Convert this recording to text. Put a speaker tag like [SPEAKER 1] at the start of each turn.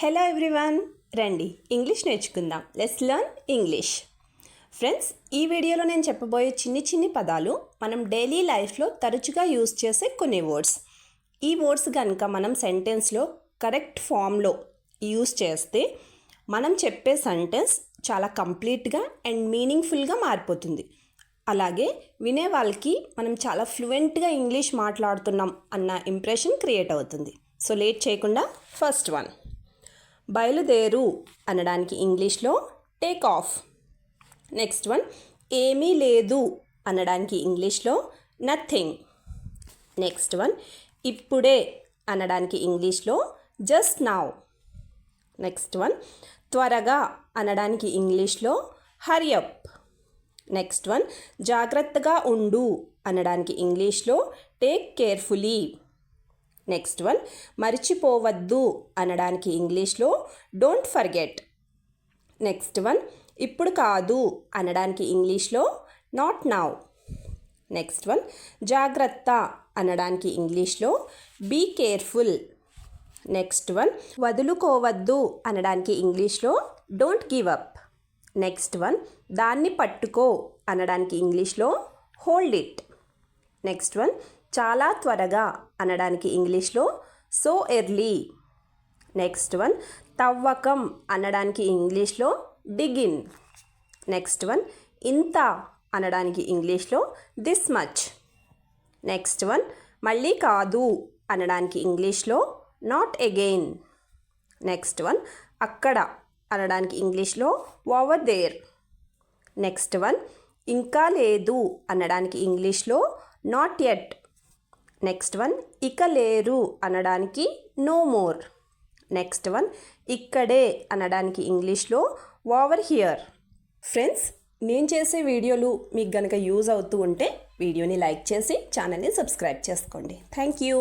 [SPEAKER 1] Hello everyone, రండి English నేర్చుకుందాం. Let's learn English. Friends, ఈ వీడియోలో నేను చెప్పబోయే చిన్ని పదాలు మనం డైలీ లైఫ్లో తరచుగా యూజ్ చేసే కొన్ని వర్డ్స్. ఈ వర్డ్స్ కనుక మనం సెంటెన్స్లో కరెక్ట్ ఫామ్లో యూజ్ చేస్తే మనం చెప్పే సెంటెన్స్ చాలా కంప్లీట్గా అండ్ మీనింగ్ఫుల్గా మారిపోతుంది. అలాగే వినే వాళ్ళకి మనం చాలా ఫ్లూయెంట్గా ఇంగ్లీష్ మాట్లాడుతున్నాం అన్న ఇంప్రెషన్ క్రియేట్ అవుతుంది. సో లేట్ చేయకుండా ఫస్ట్ వన్, బయలుదేరు అనడానికి ఇంగ్లీష్లో టేక్ ఆఫ్. నెక్స్ట్ వన్, ఏమీ లేదు అనడానికి ఇంగ్లీష్లో నథింగ్. నెక్స్ట్ వన్, ఇప్పుడే అనడానికి ఇంగ్లీష్లో జస్ట్ నౌ. నెక్స్ట్ వన్, త్వరగా అనడానికి ఇంగ్లీష్లో హరీ అప్. నెక్స్ట్ వన్, జాగ్రత్తగా ఉండు అనడానికి ఇంగ్లీష్లో టేక్ కేర్ఫుల్లీ. నెక్స్ట్ వన్, మర్చిపోవద్దు అనడానికి ఇంగ్లీష్లో డోంట్ ఫర్గెట్. నెక్స్ట్ వన్, ఇప్పుడు కాదు అనడానికి ఇంగ్లీష్లో నాట్ నౌ. నెక్స్ట్ వన్, జాగ్రత్త అనడానికి ఇంగ్లీష్లో బీ కేర్ఫుల్. నెక్స్ట్ వన్, వదులుకోవద్దు అనడానికి ఇంగ్లీష్లో don't give up. Next one, దాన్ని పట్టుకో అనడానికి ఇంగ్లీష్లో హోల్డ్ ఇట్. నెక్స్ట్ వన్, చాలా త్వరగా అనడానికి ఇంగ్లీష్లో సో ఎర్లీ. నెక్స్ట్ వన్, తవ్వకం అనడానికి ఇంగ్లీష్లో డిగిన్. నెక్స్ట్ వన్, ఇంత అనడానికి ఇంగ్లీష్లో దిస్ మచ్. నెక్స్ట్ వన్, మళ్ళీ కాదు అనడానికి ఇంగ్లీష్లో నాట్ అగైన్. నెక్స్ట్ వన్, అక్కడ అనడానికి ఇంగ్లీష్లో ఓవర్ దేర్. నెక్స్ట్ వన్, ఇంకా లేదు అనడానికి ఇంగ్లీష్లో నాట్ యెట్. నెక్స్ట్ వన్, ఇక లేరు అనడానికి నో మోర్. నెక్స్ట్ వన్, ఇక్కడే అనడానికి ఇంగ్లీష్లో ఓవర్ హియర్. ఫ్రెండ్స్, నేను చేసే వీడియోలు మీకు గనక యూజ్ అవుతూ ఉంటే వీడియోని లైక్ చేసి ఛానల్ని సబ్స్క్రైబ్ చేసుకోండి. Thank you.